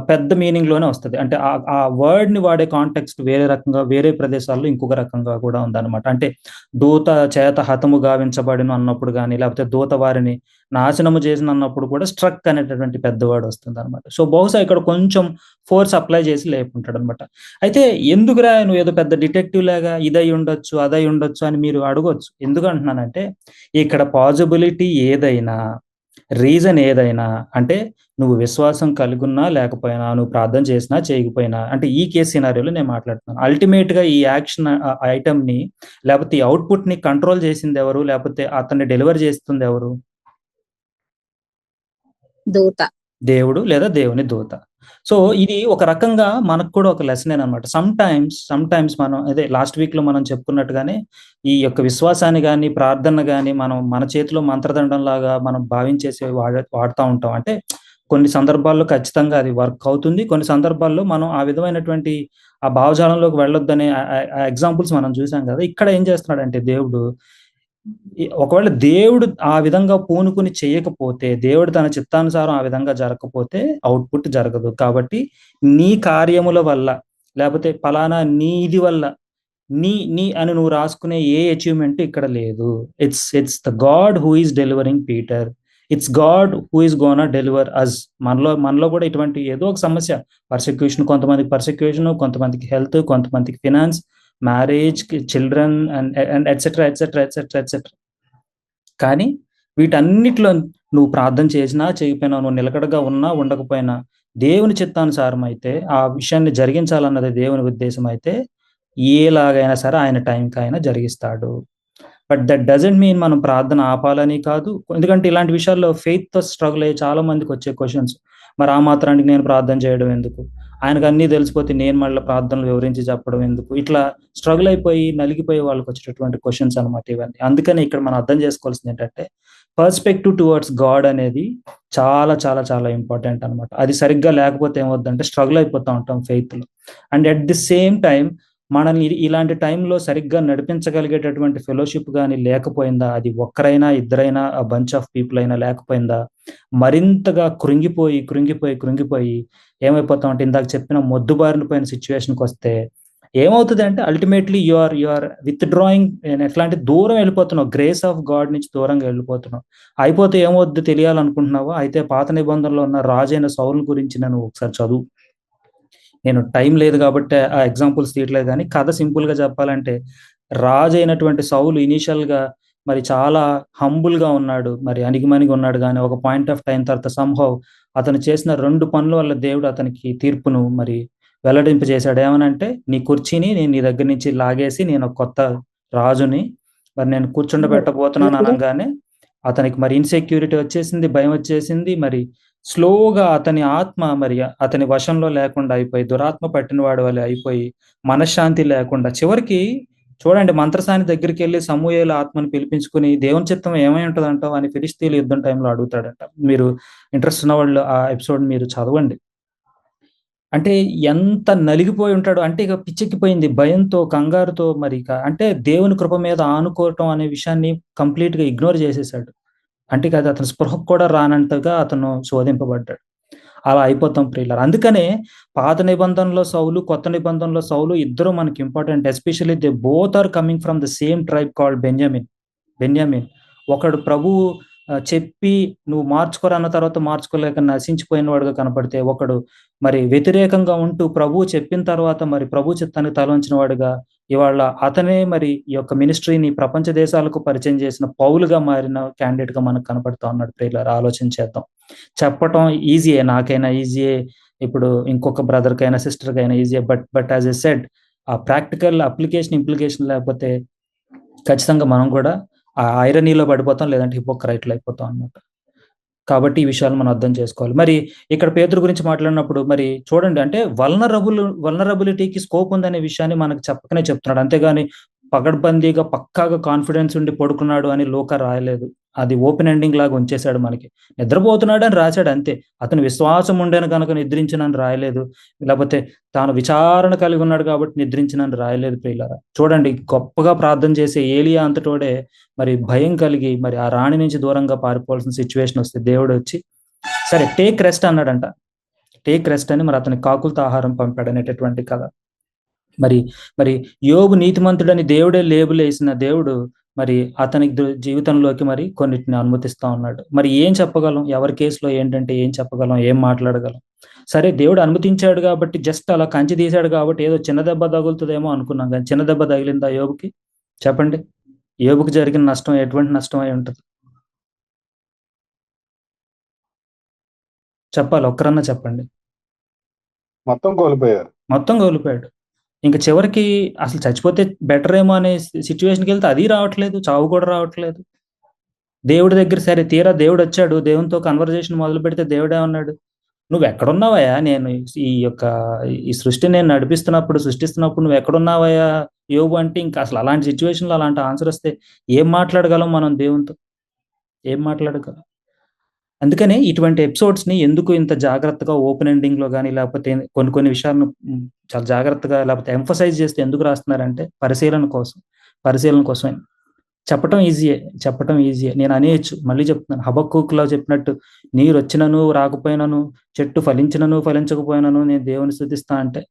పెద్ద మీనింగ్ లోనే వస్తుంది. అంటే ఆ వర్డ్ ని వాడే కాంటెక్స్ట్ వేరే రకంగా, వేరే ప్రదేశాల్లో ఇంకొక రకంగా కూడా ఉందన్నమాట. అంటే దూత చేత హతము గావించబడిన అన్నప్పుడు కానీ, లేకపోతే దూత వారిని నాశనము చేసిన అన్నప్పుడు కూడా స్ట్రక్ అనేటటువంటి పెద్ద వర్డ్ వస్తుంది అనమాట. సో బహుశా ఇక్కడ కొంచెం ఫోర్స్ అప్లై చేసి లేపుంటాడు అనమాట. అయితే ఎందుకురా నువ్వు ఏదో పెద్ద డిటెక్టివ్ లాగా ఇదై ఉండొచ్చు అదై ఉండొచ్చు అని మీరు అడగొచ్చు. ఎందుకు అంటున్నానంటే ఇక్కడ పాజిబిలిటీ ఏదైనా, రీజన్ ఏదైనా, అంటే నువ్వు విశ్వాసం కలిగున్నా లేకపోయినా, నువ్వు ప్రార్థన చేసినా చేయకపోయినా, అంటే ఈ కేసు సినారియోలో నేను మాట్లాడుతున్నాను. అల్టిమేట్ గా ఈ యాక్షన్ ఐటమ్ ని లేకపోతే ఈ అవుట్పుట్ ని కంట్రోల్ చేసింది ఎవరు, లేకపోతే అతన్ని డెలివర్ చేస్తుంది ఎవరు? దూత, దేవుడు లేదా దేవుని దూత. సో ఇది ఒక రకంగా మనకు కూడా ఒక లెసన్ అనమాట. సమ్ టైమ్స్ మనం అదే లాస్ట్ వీక్ లో మనం చెప్పుకున్నట్టుగానే ఈ యొక్క విశ్వాసాన్ని కానీ ప్రార్థన కానీ మనం మన చేతిలో మంత్రదండం లాగా మనం భావించేసి వాడుతూ ఉంటాం. అంటే కొన్ని సందర్భాల్లో ఖచ్చితంగా అది వర్క్ అవుతుంది, కొన్ని సందర్భాల్లో మనం ఆ విధమైనటువంటి ఆ భావజాలంలోకి వెళ్ళొద్దనే ఎగ్జాంపుల్స్ మనం చూసాం కదా. ఇక్కడ ఏం చేస్తున్నాడంటే దేవుడు, ఒకవేళ దేవుడు ఆ విధంగా పూనుకుని చేయకపోతే, దేవుడు తన చిత్తానుసారం ఆ విధంగా జరగకపోతే అవుట్పుట్ జరగదు. కాబట్టి నీ కార్యముల వల్ల లేకపోతే ఫలానా నీ ఇది వల్ల నీ అని నువ్వు రాసుకునే ఏ అచీవ్మెంట్ ఇక్కడ లేదు. It's the God who is delivering Peter, it's God who is gonna deliver us. మనలో కూడా ఇటువంటి ఏదో ఒక సమస్య, పర్సిక్యూషన్, కొంతమందికి పర్సిక్యూషన్, కొంతమందికి హెల్త్, కొంతమందికి finance, marriage, children and etcetera etcetera etcetera etcetera. కానీ వీటన్నిటిలో నువ్వు ప్రార్థన చేసినా చేయకపోయినా, నువ్వు నిలకడగా ఉన్నా ఉండకపోయినా, దేవుని చిత్తానుసారం అయితే ఆ విషయాన్ని జరిగించాలన్నది దేవుని ఉద్దేశం అయితే ఏలాగైనా సరే ఆయన టైంకి ఆయన జరిగిస్తాడు. బట్ దట్ డజంట్ మీన్ మనం ప్రార్థన ఆపాలని కాదు. ఎందుకంటే ఇలాంటి విషయాల్లో ఫెయిత్ తో స్ట్రగుల్ అయ్యే చాలా మందికి వచ్చే క్వశ్చన్స్, మరి ఆ మాత్రానికి నేను ప్రార్థన చేయడం ఎందుకు, ఆయనకు అన్నీ తెలిసిపోతే నేను మళ్ళీ ప్రార్థనలు వివరించి చెప్పడం ఎందుకు, ఇట్లా స్ట్రగుల్ అయిపోయి నలిగిపోయి వాళ్ళకి వచ్చేటటువంటి క్వశ్చన్స్ అనమాట ఇవన్నీ. అందుకని ఇక్కడ మనం అర్థం చేసుకోవాల్సింది ఏంటంటే పర్స్పెక్టివ్ టువర్డ్స్ గాడ్ అనేది చాలా చాలా చాలా ఇంపార్టెంట్ అనమాట. అది సరిగ్గా లేకపోతే ఏమవుద్దంటే స్ట్రగుల్ అయిపోతూ ఉంటాం ఫెయిత్ లో. And at the same time మనల్ని ఇలాంటి టైంలో సరిగ్గా నడిపించగలిగేటటువంటి ఫెలోషిప్ కానీ లేకపోయిందా, అది ఒక్కరైనా ఇద్దరైనా ఆ బంచ్ ఆఫ్ పీపుల్ అయినా లేకపోయిందా, మరింతగా కృంగిపోయి ఏమైపోతామంటే ఇందాక చెప్పిన మొద్దుబారిన పోయిన సిచ్యువేషన్కి వస్తే ఏమవుతుంది అంటే ultimately you are withdrawing, ఎట్లా అంటే దూరం వెళ్ళిపోతున్నావు, గ్రేస్ ఆఫ్ గాడ్ నుంచి దూరంగా వెళ్ళిపోతున్నావు. అయిపోతే ఏమవుద్ది తెలియాలనుకుంటున్నావా? అయితే పాత నిబంధనలో ఉన్న రాజైన సౌలు గురించి నేను ఒకసారి చదువు. నేను టైం లేదు కాబట్టి ఆ ఎగ్జాంపుల్స్ తీయట్లేదు, కానీ కథ సింపుల్ గా చెప్పాలంటే రాజు అయినటువంటి సౌలు ఇనీషియల్ గా మరి చాలా హంబుల్ గా ఉన్నాడు, మరి అణిగిమణిగి ఉన్నాడు. కానీ ఒక పాయింట్ ఆఫ్ టైం తర్వాత సంహవ్ అతను చేసిన 2 పనుల వల్ల దేవుడు అతనికి తీర్పును మరి వెల్లడింపు చేశాడు. ఏమనంటే నీ కుర్చీని నేను నీ దగ్గర నుంచి లాగేసి నేను ఒక కొత్త రాజుని మరి నేను కూర్చుండబెట్టబోతున్నాను అనగానే అతనికి మరి ఇన్సెక్యూరిటీ వచ్చేసింది, భయం వచ్చేసింది. మరి స్లోగా అతని ఆత్మ మరి అతని వశంలో లేకుండా అయిపోయి, దురాత్మ పట్టిన వాడి వల్ల అయిపోయి, మనశ్శాంతి లేకుండా చివరికి చూడండి మంత్రసాని దగ్గరికి వెళ్ళి సమూయేలు ఆత్మని పిలిపించుకుని దేవుని చిత్తం ఏమై ఉంటుందంటావు అని ఫిలిష్తీయులు యుద్ధం టైంలో అడుగుతాడంట. మీరు ఇంట్రెస్ట్ ఉన్న వాళ్ళు ఆ ఎపిసోడ్ మీరు చదవండి. అంటే ఎంత నలిగిపోయి ఉంటాడు అంటే ఇక పిచ్చెక్కిపోయింది భయంతో, కంగారుతో. మరి అంటే దేవుని కృప మీద ఆనుకోవటం అనే విషయాన్ని కంప్లీట్ గా ఇగ్నోర్ చేసేసాడు. అంటే కాదు, అతను స్పృహకు కూడా రానంతగా అతను శోధింపబడ్డాడు. అలా అయిపోతాం ప్రియులారా. అందుకనే పాత నిబంధనలో సౌలు, కొత్త నిబంధనలో సౌలు ఇద్దరు మనకి important. Especially they both are coming from the same tribe called Benjamin. ఒకడు ప్రభువు చెప్పి నువ్వు మార్చుకోరన్న తర్వాత మార్చుకోలేక నశించిపోయిన వాడుగా కనపడితే, ఒకడు మరి వ్యతిరేకంగా ఉంటూ ప్రభువు చెప్పిన తర్వాత మరి ప్రభు చిత్తానికి తలంచిన వాడుగా ఇవాళ అతనే మరి ఈ యొక్క మినిస్ట్రీని ప్రపంచ దేశాలకు పరిచయం చేసిన పౌలుగా మారిన క్యాండిడేట్ గా మనకు కనపడుతూ ఉన్నాడు. ప్రియులారా ఆలోచించేద్దాం. చెప్పటం ఈజీయే, నాకైనా ఈజీయే, ఇప్పుడు ఇంకొక బ్రదర్కైనా సిస్టర్కైనా ఈజీయే. బట్ యాజ్ ఎ సెడ్ ఆ ప్రాక్టికల్ అప్లికేషన్ ఇంప్లికేషన్ లేకపోతే ఖచ్చితంగా మనం కూడా ఆ ఐరనీలో పడిపోతాం, లేదంటే హిపోక్రైట్లు అయిపోతాం అన్నమాట. కాబట్టి ఈ విషయాలు మనం అర్థం చేసుకోవాలి. మరి ఇక్కడ పేతురు గురించి మాట్లాడినప్పుడు మరి చూడండి, అంటే వల్నరబిలిటీకి స్కోప్ ఉందనే విషయాన్ని మనకు చెప్పకనే చెప్తున్నాడు. అంతేగాని పగడ్బందీగా పక్కాగా కాన్ఫిడెన్స్ ఉండి పడుకున్నాడు అని లూకా రాయలేదు. అది ఓపెన్ ఎండింగ్ లాగా ఉంచేశాడు మనకి. నిద్రపోతున్నాడు అని రాశాడు అంతే. అతను విశ్వాసం ఉండేను కనుక నిద్రించినని రాయలేదు. లేకపోతే తాను విచారణ కలిగి ఉన్నాడు కాబట్టి నిద్రించినని రాయలేదు ప్రియులారా. చూడండి, గొప్పగా ప్రార్థన చేసే ఏలియా అంతటోడే మరి భయం కలిగి మరి ఆ రాణి నుంచి దూరంగా పారిపోవాల్సిన సిచ్యువేషన్ వస్తే దేవుడు వచ్చి సరే టేక్ రెస్ట్ అన్నాడంట. టేక్ రెస్ట్ అని మరి అతని కాకులతో ఆహారం పంపాడు అనేటటువంటి కథ. మరి మరి యోబు నీతిమంతుడని దేవుడే లేబుల్ వేసిన దేవుడు మరి అతని జీవితంలోకి మరి కొన్నిటిని అనుమతిస్తా ఉన్నాడు. మరి ఏం చెప్పగలం? ఎవరి కేసులో ఏంటంటే ఏం చెప్పగలం, ఏం మాట్లాడగలం? సరే, దేవుడు అనుమతించాడు కాబట్టి, జస్ట్ అలా కంచి తీశాడు కాబట్టి ఏదో చిన్న దెబ్బ తగులుతుందేమో అనుకున్నాం, కానీ చిన్న దెబ్బ తగిలిందా యోబుకి? చెప్పండి, యోబుకి జరిగిన నష్టం ఎటువంటి నష్టం అయి ఉంటుంది? చెప్పాలి, ఒక్కరన్నా చెప్పండి. మొత్తం కోల్పోయారు. మొత్తం కోల్పోయాడు. ఇంకా చివరికి అసలు చచ్చిపోతే బెటర్ ఏమో అనే సిచ్యువేషన్కి వెళ్తే అది రావట్లేదు, చావు కూడా రావట్లేదు. దేవుడి దగ్గర సరే తీరా దేవుడు వచ్చాడు, దేవునితో కన్వర్జేషన్ మొదలు పెడితే దేవుడు ఏమన్నాడు? నువ్వు ఎక్కడున్నావయ్యా? నేను ఈ సృష్టిని నేను సృష్టిస్తున్నప్పుడు నువ్వు ఎక్కడున్నావయ్యా యోబు అంటే, ఇంకా అసలు అలాంటి సిచ్యువేషన్లో అలాంటి ఆన్సర్ వస్తే ఏం మాట్లాడగలం మనం దేవునితో? ఏం మాట్లాడగలం? అందుకనే ఇటువంటి ఎపిసోడ్స్ని ఎందుకు ఇంత జాగ్రత్తగా ఓపెన్ ఎండింగ్లో కానీ లేకపోతే కొన్ని విషయాలను చాలా జాగ్రత్తగా లేకపోతే ఎంఫసైజ్ చేస్తే ఎందుకు రాస్తున్నారంటే పరిశీలన కోసమే. చెప్పటం ఈజీయే. నేను అనేయచ్చు, మళ్ళీ చెప్తున్నాను, హబక్కూకులో చెప్పినట్టు, నీరు వచ్చినను రాకపోయినను, చెట్టు ఫలించినను ఫలించకపోయినను నేను దేవుని స్తుతిస్తా అంటే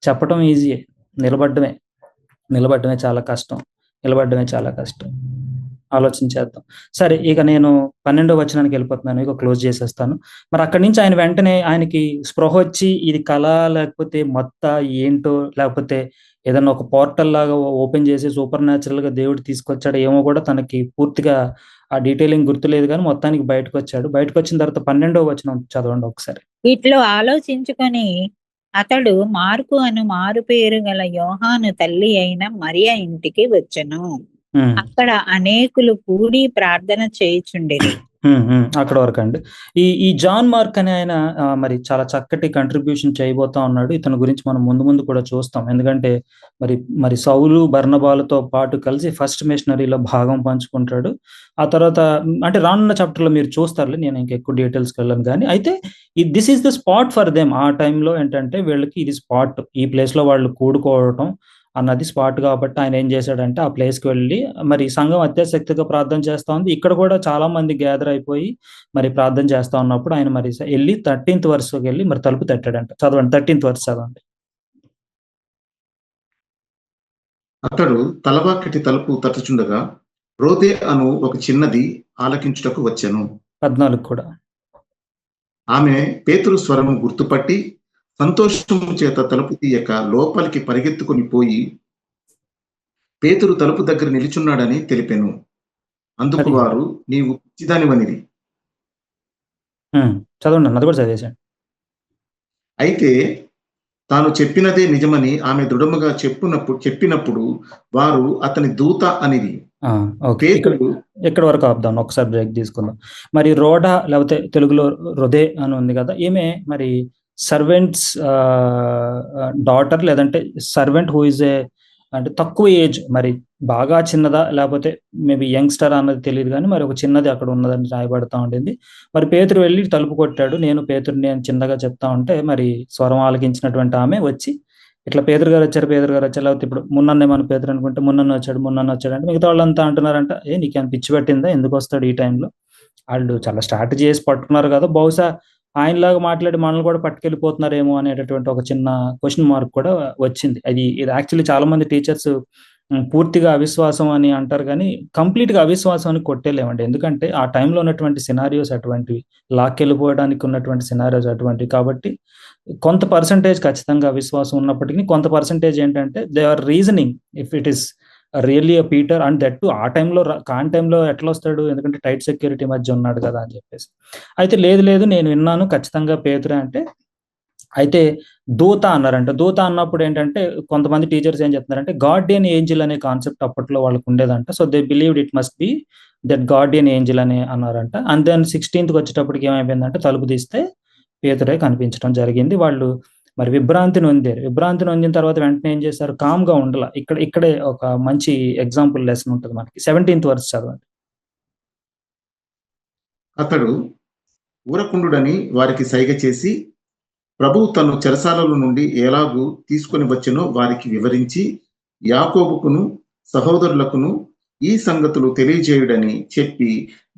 చెప్పటం ఈజీయే. నిలబడమే చాలా కష్టం. ఆలోచించేద్దాం. సరే, ఇక నేను 12వ వచనానికి వెళ్ళిపోతున్నాను, ఇక క్లోజ్ చేసేస్తాను. మరి అక్కడి నుంచి ఆయన వెంటనే ఆయనకి స్పృహ వచ్చి ఇది కళ లేకపోతే ఏంటో, లేకపోతే ఏదన్నా ఒక పోర్టల్ లాగా ఓపెన్ చేసి సూపర్ న్యాచురల్ గా దేవుడు తీసుకొచ్చాడు ఏమో కూడా తనకి పూర్తిగా ఆ డీటెయిలింగ్ గుర్తులేదు, కానీ మొత్తానికి బయటకు వచ్చిన తర్వాత 12వ వచనం చదవండి ఒకసారి. ఇట్లో ఆలోచించుకొని అతడు మార్కు అను మారు పేరు గల యోహాను తల్లి అయిన మరియ ఇంటికి వచ్చెను. అక్కడ అనేకులు కూడి ప్రార్థన చేయుచుండెను. అక్కడ వరకు అండి. ఈ జాన్ మార్క్ అనే ఆయన మరి చాలా చక్కటి కంట్రిబ్యూషన్ చేయబోతా ఉన్నాడు. ఇతని గురించి మనం ముందు కూడా చూస్తాం. ఎందుకంటే మరి సౌలు బర్నబాలతో పాటు కలిసి ఫస్ట్ మిషనరీలో భాగం పంచుకుంటాడు. ఆ తర్వాత అంటే రానున్న చాప్టర్లో మీరు చూస్తారులే, నేను ఇంకెక్కువ డీటెయిల్స్కి వెళ్ళను. కానీ అయితే this is the spot for them. ఆ టైంలో ఏంటంటే వీళ్ళకి ఇది స్పాట్, ఈ ప్లేస్లో వాళ్ళు కూడుకోవడం అన్నది స్పాట్ కాబట్టి ఆయన ఏం చేశాడంటే ఆ ప్లేస్కి వెళ్ళి మరి సంఘం అత్యాశక్తిగా ప్రార్థన చేస్తా ఉంది. ఇక్కడ కూడా చాలా మంది గ్యాదర్ అయిపోయి మరి ప్రార్థన చేస్తా ఉన్నప్పుడు ఆయన మరి వెళ్ళి 13th verseకి వెళ్ళి మరి తలుపు తట్టాడంట. చదవండి, 13th verse చదవండి. అతడు తలవాకిటి తలుపు తట్టుచుండగా రోదే అను ఒక చిన్నది ఆలకించుటకు వచ్చెను. 14 కూడా. ఆమె పేతురు స్వరము గుర్తుపట్టి సంతోషము చేత తలుపు తీయక లోపలికి పరిగెత్తుకొని పోయి పేతురు తలుపు దగ్గర నిలుచున్నాడని తెలిపెను. అందుకు వారు, నీవు పిచ్చిదానివనిది. చదవండి, అది కూడా చదివేశాను. అయితే తాను చెప్పినదే నిజమని ఆమె దృఢముగా చెప్పినప్పుడు వారు అతని దూత అనిది. ఎక్కడ వరకు ఆపుదాం, ఒకసారి బ్రేక్ తీసుకుందాం. మరి రోడా లేకపోతే తెలుగులో రొదే అని ఉంది కదా, ఈమె మరి సర్వెంట్స్ డాటర్, లేదంటే సర్వెంట్ హూ ఇస్ అంటే తక్కువ ఏజ్, మరి బాగా చిన్నదా లేకపోతే మేబీ యంగ్స్టర్ అన్నది తెలియదు, కానీ మరి ఒక చిన్నది అక్కడ ఉన్నదని రాయబడతా ఉండింది. మరి పేతురు వెళ్ళి తలుపు కొట్టాడు. పేతురుని అని చిన్నగా చెప్తా ఉంటే మరి స్వరం ఆలకించినటువంటి ఆమె వచ్చి ఇట్లా పేదరు గారు వచ్చారు, లేకపోతే ఇప్పుడు మున్నన్నే మన పేదరు అనుకుంటే మున్నన్న వచ్చాడు అంటే మిగతా వాళ్ళంతా అంటున్నారంట, నీకేమైనా పిచ్చి పట్టిందా, ఎందుకు వస్తాడు ఈ టైంలో? వాళ్ళు చాలా స్ట్రాటజీ చేసి పట్టుకున్నారు కదా, బహుశా ఆయనలాగా మాట్లాడి మనల్ని కూడా పట్టుకెళ్ళిపోతున్నారేమో అనేటటువంటి ఒక చిన్న క్వశ్చన్ మార్క్ కూడా వచ్చింది. ఇది యాక్చువల్లీ చాలా మంది టీచర్స్ పూర్తిగా అవిశ్వాసం అని అంటారు, కానీ కంప్లీట్గా అవిశ్వాసం అని కొట్టేలేమండి. ఎందుకంటే ఆ టైంలో ఉన్నటువంటి సినారియోస్ అటువంటివి, లాక్కెళ్ళిపోవడానికి ఉన్నటువంటి సినారియోస్ అటువంటివి. కాబట్టి కొంత పర్సంటేజ్ ఖచ్చితంగా అవిశ్వాసం ఉన్నప్పటికీ కొంత పర్సంటేజ్ ఏంటంటే they are reasoning if it is really a Peter and that to ఆ టైంలో ఎట్లా వస్తాడు, ఎందుకంటే టైట్ సెక్యూరిటీ మధ్య ఉన్నాడు కదా అని చెప్పేసి. అయితే లేదు నేను విన్నాను ఖచ్చితంగా పేతురే అంటే, అయితే దూత అన్నారంట. దూత అన్నప్పుడు ఏంటంటే కొంతమంది టీచర్స్ ఏం చెప్తున్నారంటే గార్డియన్ ఏంజిల్ అనే కాన్సెప్ట్ అప్పట్లో వాళ్ళకు ఉండేదంట. So they believed it must be that guardian angel అని అన్నారంట. అండ్ దెన్ 16th వచ్చేటప్పటికి ఏమైపోయిందంటే తలుపు తీస్తే పేతురే కనిపించడం జరిగింది. వాళ్ళు మరి విభ్రాంతి నొందారు. విభ్రాంతి నొందిన తర్వాత వెంటనే ఏం చేశారు? కామ్‌గా ఉండల. ఇక్కడే ఒక మంచి ఎగ్జాంపుల్ లెసన్ ఉంటది మనకి. 17th వర్స్ చదవండి. అతడు ఊరకుండుడని వారికి సైగ చేసి, ప్రభువు తన్ను చెరసాలలో నుండి ఎలాగూ తీసుకొని వచ్చెనో వారికి వివరించి, యాకోబుకును సహోదరులకును ఈ సంగతులు తెలియజేయుడని చెప్పి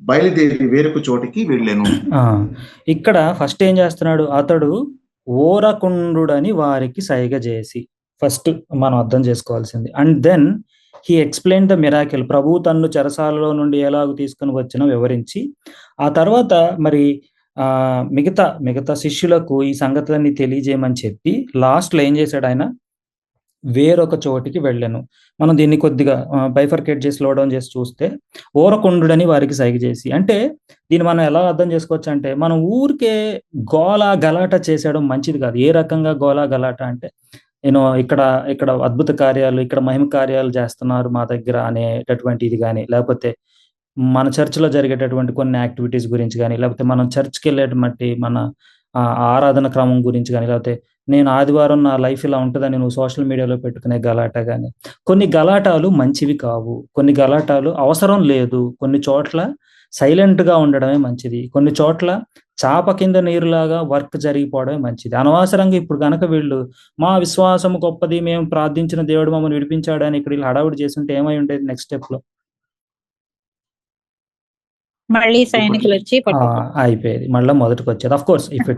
బయలుదేరి వేరొక చోటికి వెళ్ళెను. ఇక్కడ ఫస్ట్ ఏం చేస్తున్నాడు? అతడు ఊరకుండుడని వారికి సైగ చేసి, ఫస్ట్ మనం అర్థం చేసుకోవాల్సింది. And then he explain the miracle. ప్రభువు తన్ను చెరసాలలో నుండి ఎలాగూ తీసుకుని వచ్చినో వివరించి, ఆ తర్వాత మరి మిగతా శిష్యులకు ఈ సంగతులన్నీ తెలియజేయమని చెప్పి లాస్ట్లో ఏం చేశాడు ఆయన? వేరొక చోటికి వెళ్ళాను. మనం దీన్ని కొద్దిగా బైఫర్కేట్ చేసి స్లో డౌన్ చేసి చూస్తే, ఊరకుండుడని వారికి సైగ చేసి అంటే దీన్ని మనం ఎలా అర్థం చేసుకోవచ్చు అంటే, మనం ఊరికే గోల గలాట చేసేయడం మంచిది కాదు. ఏ రకంగా గోల గలాట అంటే, నేను ఇక్కడ అద్భుత కార్యాలు, ఇక్కడ మహిమ కార్యాలు చేస్తున్నారు మా దగ్గర అనేటటువంటి ఇది కానీ, లేకపోతే మన చర్చ్‌లో జరిగేటటువంటి కొన్ని యాక్టివిటీస్ గురించి కానీ, లేకపోతే మనం చర్చ్‌కి వెళ్ళేటువంటి మన ఆరాధన క్రమం గురించి కానీ, లేకపోతే నేను ఆదివారం నా లైఫ్ ఇలా ఉంటుందని నువ్వు సోషల్ మీడియాలో పెట్టుకునే గలాట కానీ, కొన్ని గలాటాలు మంచివి కావు. కొన్ని గలాటాలు అవసరం లేదు. కొన్ని చోట్ల సైలెంట్‌గా ఉండడమే మంచిది. కొన్ని చోట్ల చాప కింద నీరులాగా వర్క్ జరిగిపోవడమే మంచిది. అనవసరంగా ఇప్పుడు గనక వీళ్ళు మా విశ్వాసం గొప్పది, మేము ప్రార్థించిన దేవుడు మమ్మల్ని విడిపించాడని ఇక్కడ వీళ్ళు హడావుడి చేస్తుంటే ఏమై ఉండేది నెక్స్ట్ స్టెప్‌లో? మళ్ళీ సైనికులు వచ్చి అయిపోయేది. మళ్ళీ మొదటికి వచ్చేది. Of course if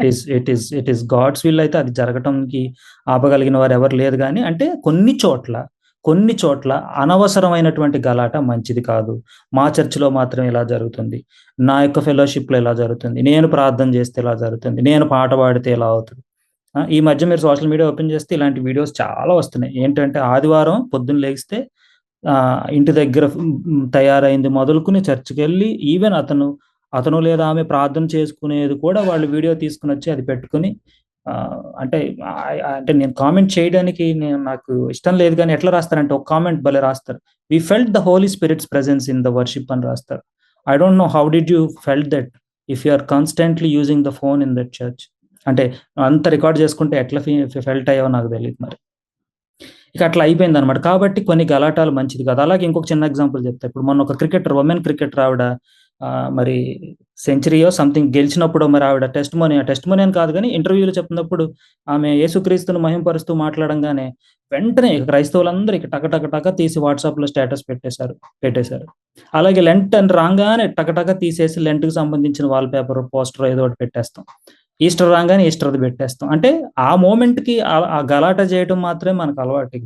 it is God's will అయితే అది జరగటానికి ఆపగలిగిన వారు ఎవరు లేదు. కానీ అంటే కొన్ని చోట్ల అనవసరమైనటువంటి గలాట మంచిది కాదు. మా చర్చిలో మాత్రం ఇలా జరుగుతుంది, నా యొక్క ఫెలోషిప్లో ఇలా జరుగుతుంది, నేను ప్రార్థన చేస్తే ఇలా జరుగుతుంది, నేను పాట పాడితే ఇలా అవుతుంది. ఈ మధ్య మీరు సోషల్ మీడియా ఓపెన్ చేస్తే ఇలాంటి వీడియోస్ చాలా వస్తున్నాయి. ఏంటంటే ఆదివారం పొద్దున్న లేగిస్తే ఇంటి దగ్గర తయారైంది మొదలుకుని చర్చికి వెళ్ళి ఈవెన్ అతను లేదా ఆమె ప్రార్థన చేసుకునేది కూడా వాళ్ళు వీడియో తీసుకుని వచ్చి అది పెట్టుకుని అంటే నేను కామెంట్ చేయడానికి నాకు ఇష్టం లేదు. కానీ ఎట్లా రాస్తారంటే ఒక కామెంట్ భలే రాస్తారు, we felt the Holy Spirit's presence in the worship అని రాస్తారు. I don't know how did you felt that if you are constantly using the phone in that church. అంటే అంత రికార్డ్ చేసుకుంటే ఎట్లా ఫెల్ట్ అయ్యావో నాకు తెలియదు. మరి ఇక అట్లా అయిపోయింది అనమాట. కాబట్టి కొన్ని గలాటాలు మంచిది కాదు. అలాగే ఇంకొక చిన్న ఎగ్జాంపుల్ చెప్తా. ఇప్పుడు మొన్న ఒక ఉమెన్ క్రికెటర్ ఆవిడ మరి సెంచరీయో సంథింగ్ గెలిచినప్పుడు మరి ఆవిడ టెస్ట్ మనీ అని కాదు కానీ ఇంటర్వ్యూలో చెప్పినప్పుడు ఆమె యేసుక్రీస్తును మహింపరుస్తూ మాట్లాడంగానే వెంటనే క్రైస్తవులందరూ ఇక టక తీసి వాట్సాప్లో స్టేటస్ పెట్టేశారు. అలాగే లెంట్ అని రాగానే టక తీసేసి లెంట్కి సంబంధించిన వాల్ పేపర్ పోస్టర్ ఏదో ఒకటి పెట్టేస్తాం. ఈస్టర్ రాగానే ఈస్టర్ది పెట్టేస్తాం. అంటే ఆ మూమెంట్కి ఆ గలాట చేయడం మాత్రమే మనకు అలవాటు.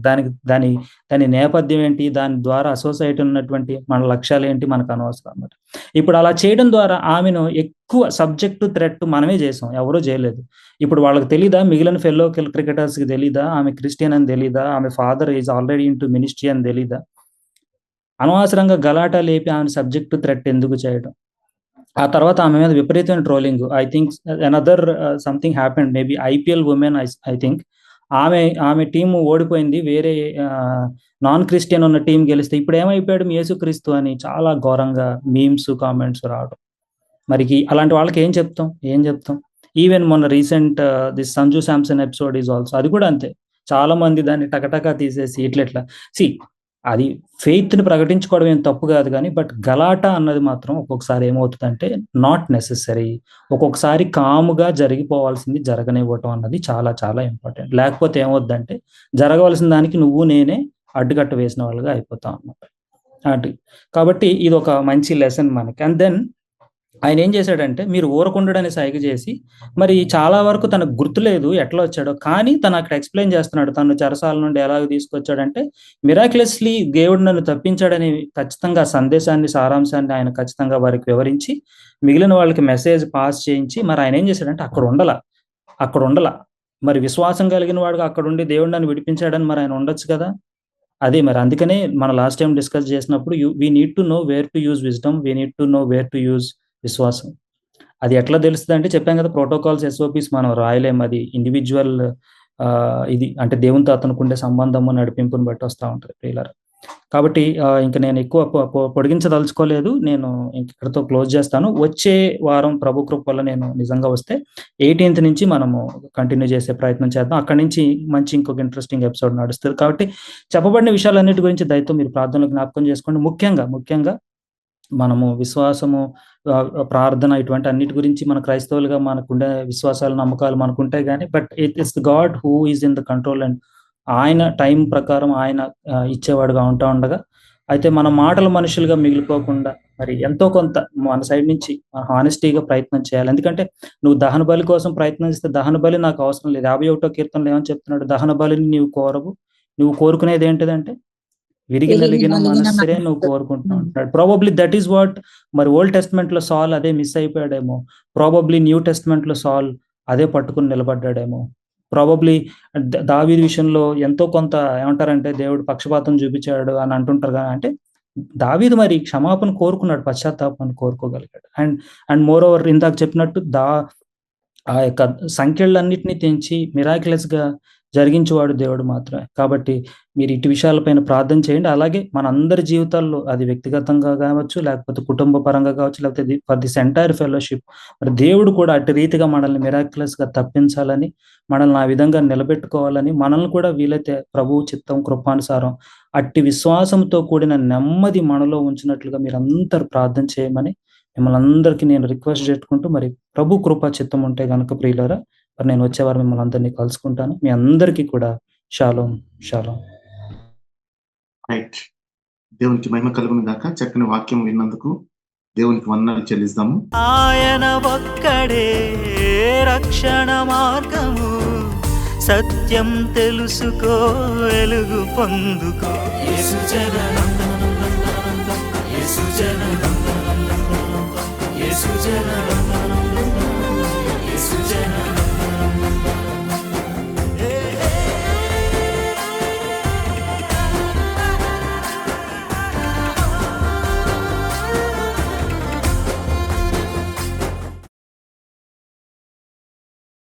దాని నేపథ్యం ఏంటి, దాని ద్వారా అసోసియేట్ ఉన్నటువంటి మన లక్ష్యాలు ఏంటి మనకు అనవసరం అన్నమాట. ఇప్పుడు అలా చేయడం ద్వారా ఆమెను ఎక్కువ సబ్జెక్టు థ్రెట్ మనమే చేసాం, ఎవరూ చేయలేదు. ఇప్పుడు వాళ్ళకి తెలీదా, మిగిలిన ఫెల్లో క్రికెటర్స్కి తెలీదా ఆమె క్రిస్టియన్ అని తెలీదా, ఆమె father is already into ministry అని తెలీదా? అనవసరంగా గలాట లేపి ఆమె సబ్జెక్టు థ్రెట్ ఎందుకు చేయడం? ఆ తర్వాత ఆమె మీద విపరీతమైన trolling. I think another something happened, maybe IPL women I think ఆమె టీం ఓడిపోయింది, వేరే నాన్ క్రిస్టియన్ ఉన్న టీం గెలిస్తే ఇప్పుడు ఏమైపోయాడు యేసుక్రీస్తు అని చాలా ఘోరంగా మీమ్స్ కామెంట్స్ రావడం. మరి అలాంటి వాళ్ళకి ఏం చెప్తాం? ఈవెన్ మొన్న recent this Sanju Samson episode is also, అది కూడా అంతే. చాలా మంది దాన్ని టకటకా తీసేసి ఇట్లా అది ఫెయిత్ని ప్రకటించుకోవడం ఏం తప్పు కాదు కానీ, బట్ గలాటా అన్నది మాత్రం ఒక్కొక్కసారి ఏమవుతుందంటే నాట్ నెసెసరీ. ఒక్కొక్కసారి కాముగా జరిగిపోవాల్సింది జరగనివ్వటం అన్నది చాలా చాలా ఇంపార్టెంట్. లేకపోతే ఏమవుద్దంటే జరగవలసిన దానికి నువ్వు నేనే అడ్డుకట్ట వేసిన వాళ్ళుగా అయిపోతాం అన్నమాట. కాబట్టి ఇది ఒక మంచి లెసన్ మనకి. అండ్ దెన్ ఆయన ఏం చేశాడంటే, మీరు ఊరకుండడని సైగ చేసి, మరి చాలా వరకు తనకు గుర్తులేదు ఎట్లా వచ్చాడో, కానీ తను అక్కడ ఎక్స్ప్లెయిన్ చేస్తున్నాడు తను చెరసాల నుండి ఎలాగ తీసుకొచ్చాడంటే, మిరాక్యులస్లీ దేవుడు నన్ను తప్పించాడని ఖచ్చితంగా సందేశాన్ని, సారాంశాన్ని ఆయన ఖచ్చితంగా వారికి వివరించి మిగిలిన వాళ్ళకి మెసేజ్ పాస్ చేయించి, మరి ఆయన ఏం చేశాడంటే అక్కడ ఉండల మరి విశ్వాసం కలిగిన వాడుగా అక్కడ ఉండి దేవుడు నన్ను విడిపించాడని మరి ఆయన ఉండొచ్చు కదా. అదే మరి అందుకనే మన లాస్ట్ టైం డిస్కస్ చేసినప్పుడు we need to know where to use wisdom, we need to know where to use విశ్వాసం. అది ఎట్లా తెలుస్తుంది అంటే చెప్పాం కదా, ప్రోటోకాల్స్ ఎస్ఓపిస్ మనం రాయలేం. అది ఇండివిజువల్ ఇది అంటే దేవునితో అతనుకుండే సంబంధము నడిపింపుని బట్టి వస్తూ ఉంటుంది పిల్లలు. కాబట్టి ఇంక నేను ఎక్కువ పొడిగించదలుచుకోలేదు. నేను ఇంక ఇక్కడితో క్లోజ్ చేస్తాను. వచ్చే వారం ప్రభు కృప వల్ల నేను నిజంగా వస్తే 18th నుంచి మనము కంటిన్యూ చేసే ప్రయత్నం చేద్దాం. అక్కడి నుంచి మంచి ఇంకొక ఇంట్రెస్టింగ్ ఎపిసోడ్ నడుస్తది. కాబట్టి చెప్పబడిన విషయాలన్నిటి గురించి దయతో మీరు ప్రార్థనలో జ్ఞాపకం చేసుకోండి. ముఖ్యంగా మనము విశ్వాసము, ప్రార్థన ఇటువంటి అన్నిటి గురించి మన క్రైస్తవులుగా మనకుండే విశ్వాసాలు, నమ్మకాలు మనకుంటాయి గానీ, but it is God who is in the control and ఆయన టైం ప్రకారం ఆయన ఇచ్చేవాడుగా ఉండగా, అయితే మన మాటలు మనుషులుగా మిగిలిపోకుండా మరి ఎంతో కొంత మన సైడ్ నుంచి హానెస్టీగా ప్రయత్నం చేయాలి. ఎందుకంటే నువ్వు దహన బలి కోసం ప్రయత్నం చేస్తే దహన బలి నాకు అవసరం లేదు. 51వ కీర్తనలో ఏమని చెప్తున్నాడు? దహన బలిని నీవు కోరవు, నువ్వు కోరుకునేది ఏంటిదంటే విరిగి నలిగిన మనస్సరే నువ్వు కోరుకుంటున్నావు అంటున్నాడు. ప్రాబబ్లీ దట్ ఈస్ వాట్ మరి ఓల్డ్ టెస్ట్మెంట్ లో సాల్ అదే మిస్ అయిపోయాడేమో. ప్రాబబ్లీ న్యూ టెస్ట్మెంట్ లో సాల్ అదే పట్టుకుని నిలబడ్డాడేమో. ప్రాబబ్లీ దావీదు విషయంలో ఎంతో కొంత ఏమంటారంటే దేవుడు పక్షపాతం చూపించాడు అని అంటుంటారు కదా. అంటే దావీదు మరి క్షమాపణ కోరుకున్నాడు, పశ్చాత్తాపాన్ని కోరుకోగలిగాడు. అండ్ మోర్ ఓవర్ ఇందాక చెప్పినట్టు ఆ యొక్క సంఖ్యలన్నింటినీ తెంచి మిరాక్యులస్ గా జరిగించేవాడు దేవుడు మాత్రమే. కాబట్టి మీరు ఇటు విషయాలపైన ప్రార్థన చేయండి. అలాగే మన అందరి జీవితాల్లో అది వ్యక్తిగతంగా కావచ్చు, లేకపోతే కుటుంబ పరంగా కావచ్చు, లేకపోతే ఫర్ దిస్ ఎంటైర్ ఫెలోషిప్ మరి దేవుడు కూడా అటు రీతిగా మనల్ని మిరాక్యులస్ గా తప్పించాలని, మనల్ని ఆ విధంగా నిలబెట్టుకోవాలని, మనల్ని కూడా వీలైతే ప్రభు చిత్తం కృపానుసారం అట్టి విశ్వాసంతో కూడిన నెమ్మది మనలో ఉంచినట్లుగా మీరు అందరూ ప్రార్థన చేయమని మిమ్మల్ని అందరికీ నేను రిక్వెస్ట్ చేసుకుంటూ, మరి ప్రభు కృపా చిత్తం ఉంటే కనుక ప్రియులారా మరి నేను వచ్చేవారు మిమ్మల్ని అందరినీ కలుసుకుంటాను. మీ అందరికీ కూడా షాలోమ్ షాలోమ్. రైట్. దేవునికి మహిమ కలుగును గాక. చక్కని వాక్యం విన్నందుకు దేవునికి వందనాలు చెల్లిస్తాము. ఆయన ఒక్కడే రక్షణ మార్గము, సత్యం తెలుసుకో, వెలుగు పొందుకో. యేసు జననం, యేసు జననం, యేసు జననం.